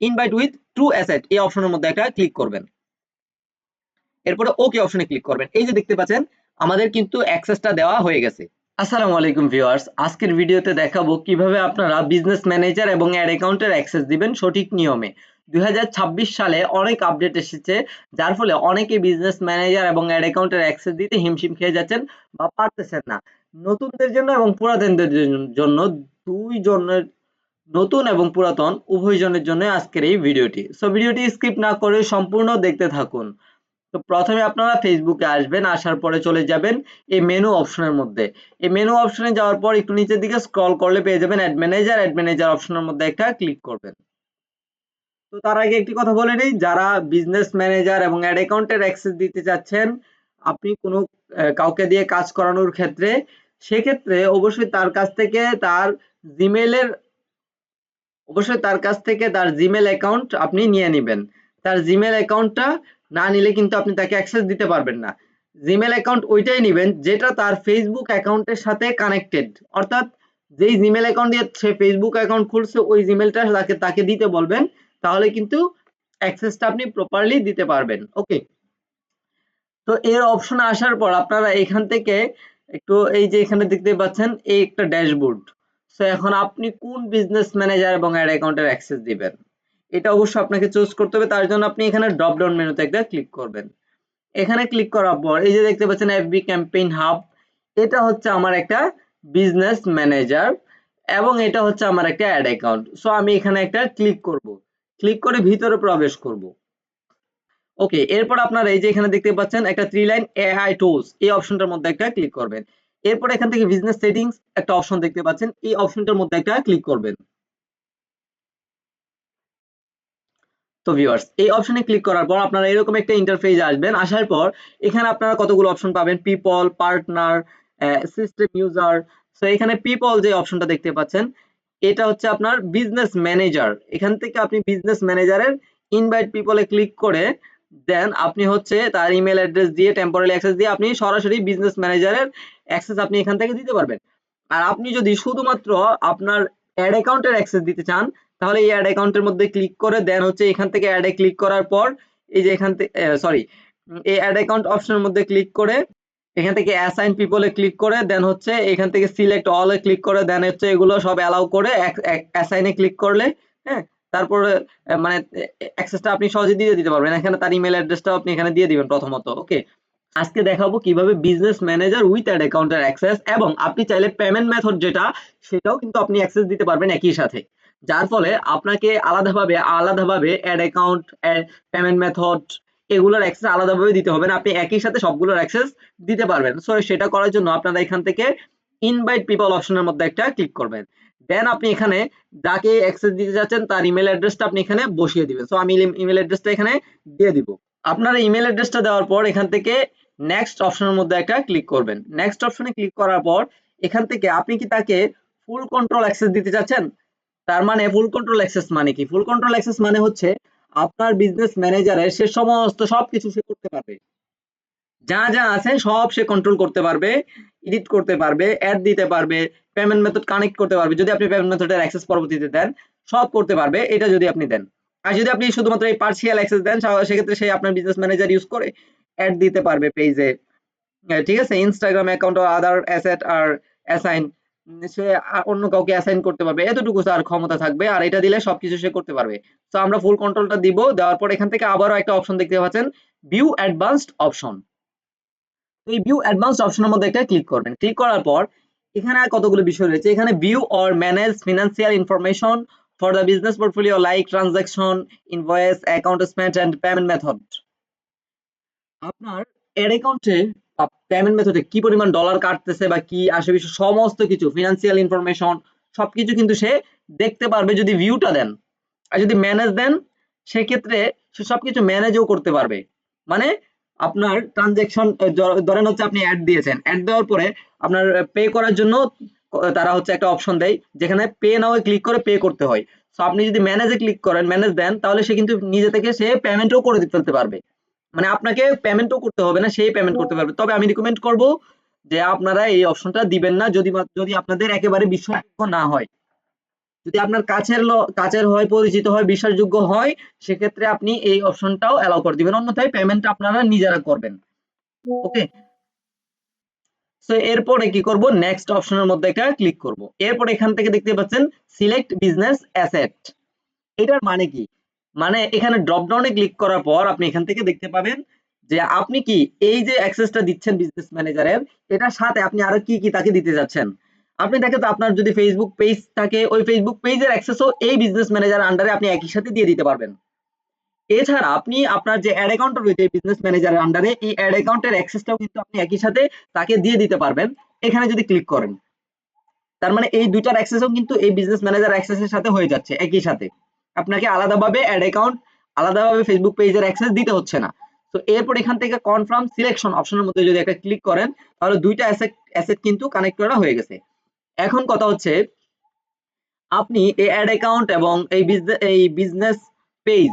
Invite with true asset এই অপশনের মধ্যে একটা ক্লিক করবেন। এরপরে ওকে অপশনে ক্লিক করবেন। এই যে দেখতে পাচ্ছেন আমাদের কিন্তু অ্যাক্সেসটা দেওয়া হয়ে গেছে। আসসালামু আলাইকুম ভিউয়ার্স, আজকের ভিডিওতে দেখাবো কিভাবে আপনারা বিজনেস ম্যানেজার এবং অ্যাড অ্যাকাউন্টের অ্যাক্সেস দিবেন সঠিক নিয়মে। 2026 সালে অনেক আপডেট এসেছে, যার ফলে অনেকে বিজনেস ম্যানেজার এবং অ্যাড অ্যাকাউন্টের অ্যাক্সেস দিতে হিমশিম খেয়ে যাচ্ছেন বা পারতেছেন না। নতুনদের জন্য এবং পুরাতনদের জন্য দুই জনের, নতুন এবং পুরাতন উভয় জনের জন্য আজকের এই ভিডিওটি। সো ভিডিওটি স্কিপ না করে সম্পূর্ণ দেখতে থাকুন। তো প্রথমে আপনারা ফেসবুকে আসবেন, আসার পরে চলে যাবেন এই মেনু অপশনের মধ্যে। এই মেনু অপশনে যাওয়ার পর একটু নিচের দিকে স্ক্রল করলে পেয়ে যাবেন অ্যাড ম্যানেজার। অ্যাড ম্যানেজার অপশনের মধ্যে একটা ক্লিক করবেন। তো তার আগে একটি কথা বলে নেই, যারা বিজনেস ম্যানেজার এবং অ্যাড অ্যাকাউন্টের অ্যাক্সেস দিতে চাচ্ছেন আপনি কোনো কাউকে দিয়ে কাজ করানোর ক্ষেত্রে, সেক্ষেত্রে অবশ্যই তার কাছ থেকে তার জিমেলের তার জিমেল অ্যাকাউন্ট আপনি নিয়ে নেবেন। তার জিমেল অ্যাকাউন্টটা না নিলে কিন্তু আপনি তাকে অ্যাক্সেস দিতে পারবেন না। জিমেল অ্যাকাউন্ট ওইটাই নেবেন যেটা তার ফেসবুক অ্যাকাউন্টের সাথে কানেক্টেড, অর্থাৎ যেই জিমেল অ্যাকাউন্ট দিয়ে সে ফেসবুক অ্যাকাউন্ট খুলছে ওই জিমেলটা তাকে দিতে বলবেন, তাহলে কিন্তু অ্যাক্সেসটা আপনি প্রপারলি দিতে পারবেন। ওকে, তো এর অপশনে আসার পর আপনারা এখান থেকে একটু এই যে এখানে দেখতে পাচ্ছেন এই একটা ড্যাশবোর্ড। সো এখন আপনি কোন বিজনেস ম্যানেজার এবং অ্যাড অ্যাকাউন্টের অ্যাক্সেস দিবেন এটা অবশ্যই আপনাকে চুজ করতে হবে। তার জন্য আপনি এখানে ড্রপ ডাউন মেনুতে একটা ক্লিক করবেন। এখানে ক্লিক করার পর এই যে দেখতে পাচ্ছেন এফবি ক্যাম্পেইন হাব, এটা হচ্ছে আমার একটা বিজনেস ম্যানেজার এবং এটা হচ্ছে আমার একটা অ্যাড অ্যাকাউন্ট। সো আমি এখানে একটা ক্লিক করব, ক্লিক করে ভিতরে প্রবেশ করব। ওকে, এরপর আপনারা এই যে এখানে দেখতে পাচ্ছেন একটা 3 লাইন এআই টুলস, এই অপশনটার মধ্যে একটা ক্লিক করবেন। এরপর এখান থেকে বিজনেস সেটিংস একটা অপশন দেখতে পাচ্ছেন, এই অপশনটার মধ্যে একটা ক্লিক করবেন। তো ভিউয়ার্স, এই অপশনে ক্লিক করার পর আপনারা এরকম একটা ইন্টারফেস আসবেন। আসার পর এখানে আপনারা কতগুলো অপশন পাবেন, people, partner, system user. So এখানে পিপল যে অপশনটা দেখতে পাচ্ছেন এটা হচ্ছে আপনার বিজনেস ম্যানেজার। এখান থেকে আপনি বিজনেস ম্যানেজারের ইনভাইট পিপলে ক্লিক করে দেন আপনি হচ্ছে তার ইমেল অ্যাড্রেস দিয়ে টেম্পোরারি অ্যাক্সেস দিয়ে আপনি সরাসরি বিজনেস ম্যানেজারের অ্যাক্সেস আপনি এখান থেকে দিতে পারবেন। আর আপনি যদি শুধুমাত্র আপনার অ্যাড অ্যাকাউন্টের অ্যাক্সেস দিতে চান, তাহলে এই অ্যাড অ্যাকাউন্টের মধ্যে ক্লিক করে দেন হচ্ছে এখান থেকে অ্যাড এ ক্লিক করার পর এই যে এখান থেকে এই অ্যাড অ্যাকাউন্ট অপশনের মধ্যে ক্লিক করে এখান থেকে অ্যাসাইন পিপলে ক্লিক করে দেন হচ্ছে এখান থেকে সিলেক্ট অল এ ক্লিক করে দেন হচ্ছে এগুলো সব অ্যালাউ করে অ্যাসাইনে ক্লিক করলে, হ্যাঁ, তারপরে মানে অ্যাক্সেসটা আপনি সহজে দিয়ে দিতে পারবেন। এখানে তার ইমেল অ্যাড্রেসটাও আপনি এখানে দিয়ে দিবেন প্রথমত। ওকে, আজকে দেখাবো কিভাবে বিজনেস ম্যানেজার উইথ অ্যাড অ্যাকাউন্টের অ্যাক্সেস, এবং আপনি চাইলে পেমেন্ট মেথড যেটা সেটাও কিন্তু আপনি অ্যাক্সেস দিতে পারবেন একই সাথে, যার ফলে আপনাকে আলাদাভাবে অ্যাড অ্যাকাউন্ট, পেমেন্ট মেথড এগুলোর অ্যাক্সেস আলাদাভাবে দিতে হবে না, আপনি একই সাথে সবগুলোর অ্যাক্সেস দিতে পারবেন। সো সেটা করার জন্য আপনারা এখান থেকে ইনভাইট পিপল অপশনের মধ্যে একটা ক্লিক করবেন। দেন আপনি এখানে যাকে অ্যাক্সেস দিতে যাচ্ছেন তার ইমেল অ্যাড্রেসটা আপনি এখানে বসিয়ে দিবেন। সো আমি ইমেল অ্যাড্রেসটা এখানে দিয়ে দিব। আপনারা ইমেল অ্যাড্রেসটা দেওয়ার পর এখান থেকে নেক্সট অপশনের মধ্যে একটা ক্লিক করবেন। নেক্সট অপশনে ক্লিক করার পর এখান থেকে আপনি কি তাকে ফুল কন্ট্রোল অ্যাক্সেস দিতে চাচ্ছেন? তার মানে ফুল কন্ট্রোল অ্যাক্সেস মানে কি? ফুল কন্ট্রোল অ্যাক্সেস মানে হচ্ছে আপনার বিজনেস ম্যানেজারের সে সমস্ত সবকিছু সে করতে পারবে, যা যা আছে সব সে কন্ট্রোল করতে পারবে, এডিট করতে পারবে, অ্যাড দিতে পারবে, পেমেন্ট মেথড কানেক্ট করতে পারবে। যদি আপনি পেমেন্ট মেথডের অ্যাক্সেস পরবর্তীতে দেন সব করতে পারবে, এটা যদি আপনি দেন। আর যদি আপনি শুধুমাত্র এই পার্সিয়াল অ্যাক্সেস দেন সেক্ষেত্রে সে আপনার বিজনেস ম্যানেজার ইউজ করে অ্যাড দিতে পারবে পেজে, ঠিক আছে, ইনস্টাগ্রাম অ্যাকাউন্ট ও আদার অ্যাসেট আর অ্যাসাইন, সে অন্য কাউকে অ্যাসাইন করতে পারবে, এতটুকু তার ক্ষমতা থাকবে। আর এটা দিলে সবকিছু সে করতে পারবে। তো আমরা ফুল কন্ট্রোলটা দিব। দেওয়ার পর এখান থেকে আবারও একটা অপশন দেখতে পাচ্ছেন, ভিউ অ্যাডভান্সড অপশন। এই ভিউ অ্যাডভান্সড অপশনের মধ্যে একটা ক্লিক করবেন। ক্লিক করার পর এখানে আর কতগুলো বিষয় রয়েছে, এখানে view or manage financial information for the business portfolio like transaction, invoice, account statement and payment method. আপনার এড অ্যাকাউন্টে পেমেন্ট মেথডে কি পরিমাণ ডলার কাটতেছে বা কি আসে বিষয় সমস্ত কিছু ফিনান্সিয়াল ইনফরমেশন সবকিছু কিন্তু সে দেখতে পারবে যদি ভিউটা দেন। আর যদি ম্যানেজ দেন সেক্ষেত্রে সে সবকিছু ম্যানেজও করতে পারবে। মানে আপনার ট্রানজাকশন, ধরেন হচ্ছে আপনি অ্যাড দিয়েছেন, অ্যাড দেওয়ার পরে আপনার পে করার জন্য তারা হচ্ছে একটা অপশন দেয় যেখানে পে নাও ক্লিক করে পে করতে হয়। সো আপনি যদি ম্যানেজে ক্লিক করেন, ম্যানেজ দেন, তাহলে সে কিন্তু নিজে থেকে সে পেমেন্টও করে ফেলতে পারবে। মানে আপনাকে পেমেন্টও করতে হবে না, সেই পেমেন্ট করতে পারবে। তবে আমি রিকমেন্ড করব যে আপনারা এই অপশনটা দিবেন না যদি আপনাদের একেবারে বিশ্বাসযোগ্য না হয়। যদি আপনার কাছের হয়, পরিচিত হয়, বিশ্বাসযোগ্য হয়, সেক্ষেত্রে আপনি এই অপশনটাও অ্যালাউ করে দিবেন, অন্যথায় পেমেন্টটা আপনারা নিজেরা করবেন। ওকে, সো এরপরে কি করব, নেক্সট অপশনের মধ্যে একটা ক্লিক করব। এরপর এখান থেকে দেখতে পাচ্ছেন সিলেক্ট বিজনেস অ্যাসেট। এটার মানে কি, মানে এখানে ড্রপ ডাউনে ক্লিক করার পর আপনি এখান থেকে দেখতে পাবেন যে আপনি কি এই যে অ্যাক্সেসটা দিচ্ছেন বিজনেস ম্যানেজারের, এটার সাথে আপনি আরো কি কি তাকে দিতে যাচ্ছেন। আপনি দেখেন তো আপনার যদি ফেসবুক পেজ থাকে, ওই ফেসবুক পেজের অ্যাক্সেসও এই বিজনেস ম্যানেজার আন্ডারে আপনি একই সাথে দিয়ে দিতে পারবেন। এছাড়া আপনি আপনার যে অ্যাড অ্যাকাউন্ট রয়েছে বিজনেস ম্যানেজারের আন্ডারে, এই অ্যাড অ্যাকাউন্টের অ্যাক্সেসটাও কিন্তু আপনি একই সাথে তাকে দিয়ে দিতে পারবেন এখানে যদি ক্লিক করেন। তার মানে এই দুইটার অ্যাক্সেসও কিন্তু এই বিজনেস ম্যানেজার অ্যাক্সেসের সাথে হয়ে যাচ্ছে একই সাথে। আপনাকে আলাদাভাবে অ্যাড অ্যাকাউন্ট, আলাদাভাবে ফেসবুক পেজের অ্যাক্সেস দিতে হচ্ছে না। তো এরপর এখান থেকে কনফার্ম সিলেকশন অপশনের মধ্যে যদি একটা ক্লিক করেন, তাহলে দুইটা অ্যাসেট কিন্তু কানেক্ট করা হয়ে গেছে। এখন কথা হচ্ছে আপনি এই অ্যাড অ্যাকাউন্ট এবং এই বিজনেস পেজ,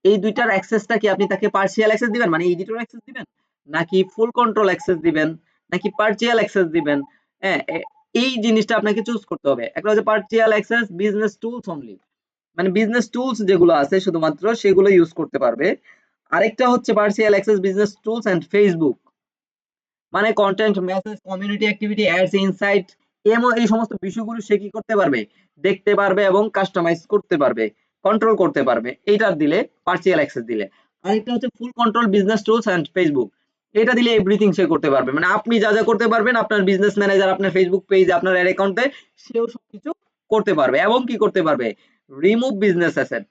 এই দুইটার অ্যাক্সেসটা কি আপনি তাকে পার্সিয়াল অ্যাক্সেস দিবেন, মানে এডিটর অ্যাক্সেস দিবেন, নাকি ফুল কন্ট্রোল অ্যাক্সেস দিবেন, নাকি পার্সিয়াল অ্যাক্সেস দিবেন? হ্যাঁ, এই জিনিসটা আপনাকে চুজ করতে হবে। একটা হচ্ছে partial access business tools only, মানে বিজনেস টুলস যেগুলো আছে শুধুমাত্র সেগুলো ইউজ করতে পারবে। আরেকটা হচ্ছে partial access business tools and Facebook, মানে content, message, community activity, ads, insight, এই সমস্ত বিষয়গুলো সে কি করতে পারবে, দেখতে পারবে এবং কাস্টমাইজ করতে পারবে, কন্ট্রোল করতে পারবে। এইটা দিলে পার্সিয়াল অ্যাক্সেস দিলে। আরেকটা হচ্ছে full control business tools and Facebook, এটা দিলে এভরিথিং সে করতে পারবে, মানে আপনি যা যা করতে পারবেন আপনার বিজনেস ম্যানেজার আপনার ফেসবুক পেজ আপনার অ্যাড অ্যাকাউন্টে সেও সবকিছু করতে পারবে। এবং কি করতে পারবে, রিমুভ বিজনেস অ্যাসেট,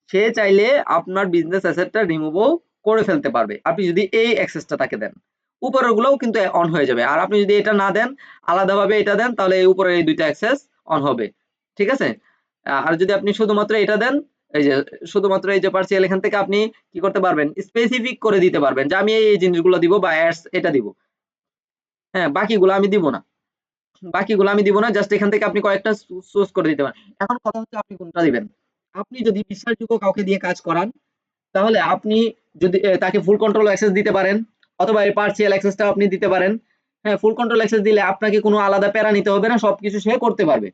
সে চাইলে আপনার বিজনেস অ্যাসেটটা রিমুভও করে ফেলতে পারবে আপনি যদি এই অ্যাক্সেসটা তাকে দেন। উপরের গুলোও কিন্তু অন হয়ে যাবে। আর আপনি যদি এটা না দেন, আলাদাভাবে এটা দেন, তাহলে এই উপরের এই দুইটা অ্যাক্সেস অন হবে। ঠিক আছে, আর যদি আপনি শুধুমাত্র এটা দেন, এই যে শুধুমাত্র এই যে পার্সিয়াল, এখান থেকে আপনি কি করতে পারবেন, স্পেসিফিক করে দিতে পারবেন যে আমি এই জিনিসগুলো দিব বা অ্যাডস এটা দিব। হ্যাঁ, বাকিগুলো আমি দিব না, জাস্ট এখান থেকে আপনি কয়েকটা চুজ করে দিতে পারেন। এখন কথা হচ্ছে আপনি কোনটা দিবেন। আপনি যদি বিশ্বাসযোগ্য কাউকে দিয়ে কাজ করান, তাহলে আপনি যদি তাকে ফুল কন্ট্রোল অ্যাক্সেস দিতে পারেন, অথবা এই পার্সিয়াল অ্যাক্সেসটা আপনি দিতে পারেন। হ্যাঁ, ফুল কন্ট্রোল অ্যাক্সেস দিলে আপনাকে কোনো আলাদা প্যারা নিতে হবে না, সবকিছু সে করতে পারবে।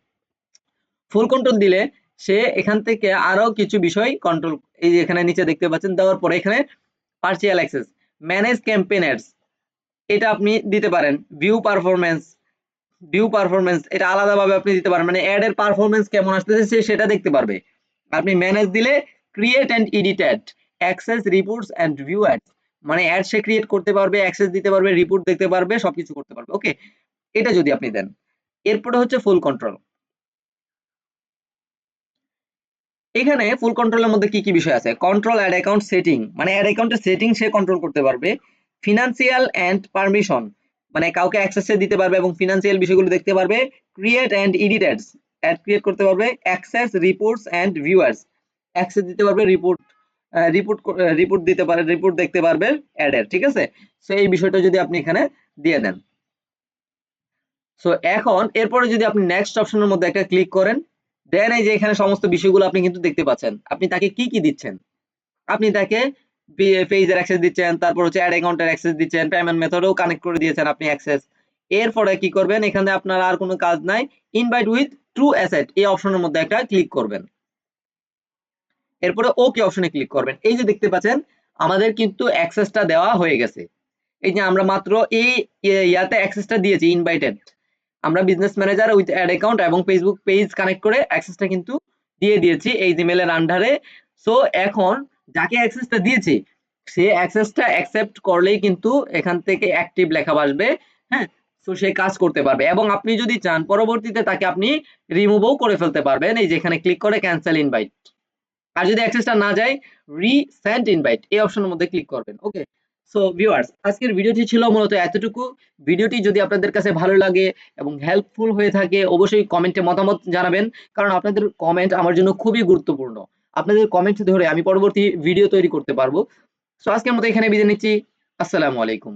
ফুল কন্ট্রোল দিলে সে এখান থেকে আরো কিছু বিষয় কন্ট্রোল, এই যে এখানে নিচে দেখতে পাচ্ছেন, দেওয়ার পরে এখানে partial access, manage campaign ads, এটা আপনি দিতে পারেন। ভিউ পারফরম্যান্স এটা আলাদাভাবে আপনি দিতে পারেন, মানে অ্যাড এর পারফরম্যান্স কেমন আসতেছে সে সেটা দেখতে পারবে। আপনি ম্যানেজ দিলে create and edit ad, access reports and view ads, মানে অ্যাড সে ক্রিয়েট করতে পারবে, অ্যাক্সেস দিতে পারবে, রিপোর্ট দেখতে পারবে, সবকিছু করতে পারবে। ওকে, এটা যদি আপনি দেন। এরপরে হচ্ছে ফুল কন্ট্রোল। এখানে ফুল কন্ট্রোলের মধ্যে কি কি বিষয় আছে, কন্ট্রোল অ্যাড অ্যাকাউন্ট সেটিং, মানে অ্যাড অ্যাকাউন্টের সেটিং সে কন্ট্রোল করতে পারবে। ফিনান্সিয়াল এন্ড পারমিশন, মানে কাউকে অ্যাক্সেস দিতে পারবে এবং ফিনান্সিয়াল বিষয়গুলো দেখতে পারবে। Create and edit ads, ad create করতে পারবে। Access reports and viewers, access দিতে পারবে, রিপোর্ট দিতে পারে, রিপোর্ট দেখতে পারবে অ্যাড এর। ঠিক আছে, সো এই বিষয়টা যদি আপনি এখানে দিয়ে দেন। সো এখন এরপরে যদি আপনি নেক্সট অপশনের মধ্যে একটা ক্লিক করেন, দেন এই যে এখানে সমস্ত বিষয়গুলো আপনি কিন্তু দেখতে পাচ্ছেন, আপনি তাকে কি কি দিচ্ছেন। আপনি তাকে পেজের অ্যাক্সেস দিচ্ছেন, তারপর হচ্ছে অ্যাড অ্যাকাউন্টের অ্যাক্সেস দিচ্ছেন, পেমেন্ট মেথডও কানেক্ট করে দিয়েছেন আপনি অ্যাক্সেস। এরপরে কি করবেন, এখানে আপনার আর কোনো কাজ নাই, ইনভাইট উইথ ট্রু অ্যাসেট এই অপশনের মধ্যে একটা ক্লিক করবেন। এরপরে ওকে অপশনে ক্লিক করবেন। এই যে দেখতে পাচ্ছেন আমাদের কিন্তু অ্যাক্সেসটা দেওয়া হয়ে গেছে। এই যে আমরা মাত্র এই ইয়াতে অ্যাক্সেসটা দিয়েছি, ইনভাইটেড, আমরা business manager with ad account এবং ফেসবুক পেজ কানেক্ট করে অ্যাক্সেসটা কিন্তু দিয়ে দিয়েছি এই জিমেলের আন্ডারে। সো এখন যাকে অ্যাক্সেসটা দিয়েছি সে অ্যাক্সেসটা অ্যাকসেপ্ট করলেই কিন্তু এখান থেকে অ্যাক্টিভ লেখা আসবে। হ্যাঁ, তো সে কাজ করতে পারবে এবং আপনি যদি চান পরবর্তীতে তাকে আপনি রিমুভও করে ফেলতে পারবেন, এই যে এখানে ক্লিক করে ক্যান্সেল ইনভাইট। আর যদি অ্যাক্সেসটা না যায়, রিসেন্ড ইনভাইট এই অপশনের মধ্যে ক্লিক করবেন। ওকে, সো ভিউয়ার্স, আজকের ভিডিওটি ছিল মূলত এতটুকু। ভিডিওটি যদি আপনাদের কাছে ভালো লাগে এবং হেল্পফুল হয়ে থাকে, অবশ্যই কমেন্টে মতামত জানাবেন, কারণ আপনাদের কমেন্ট আমার জন্য খুবই গুরুত্বপূর্ণ। আপনাদের কমেন্ট ধরে আমি পরবর্তী ভিডিও তৈরি করতে পারবো। সো আজকের মতো এখানে বিদায় নিচ্ছি। আসসালামু আলাইকুম।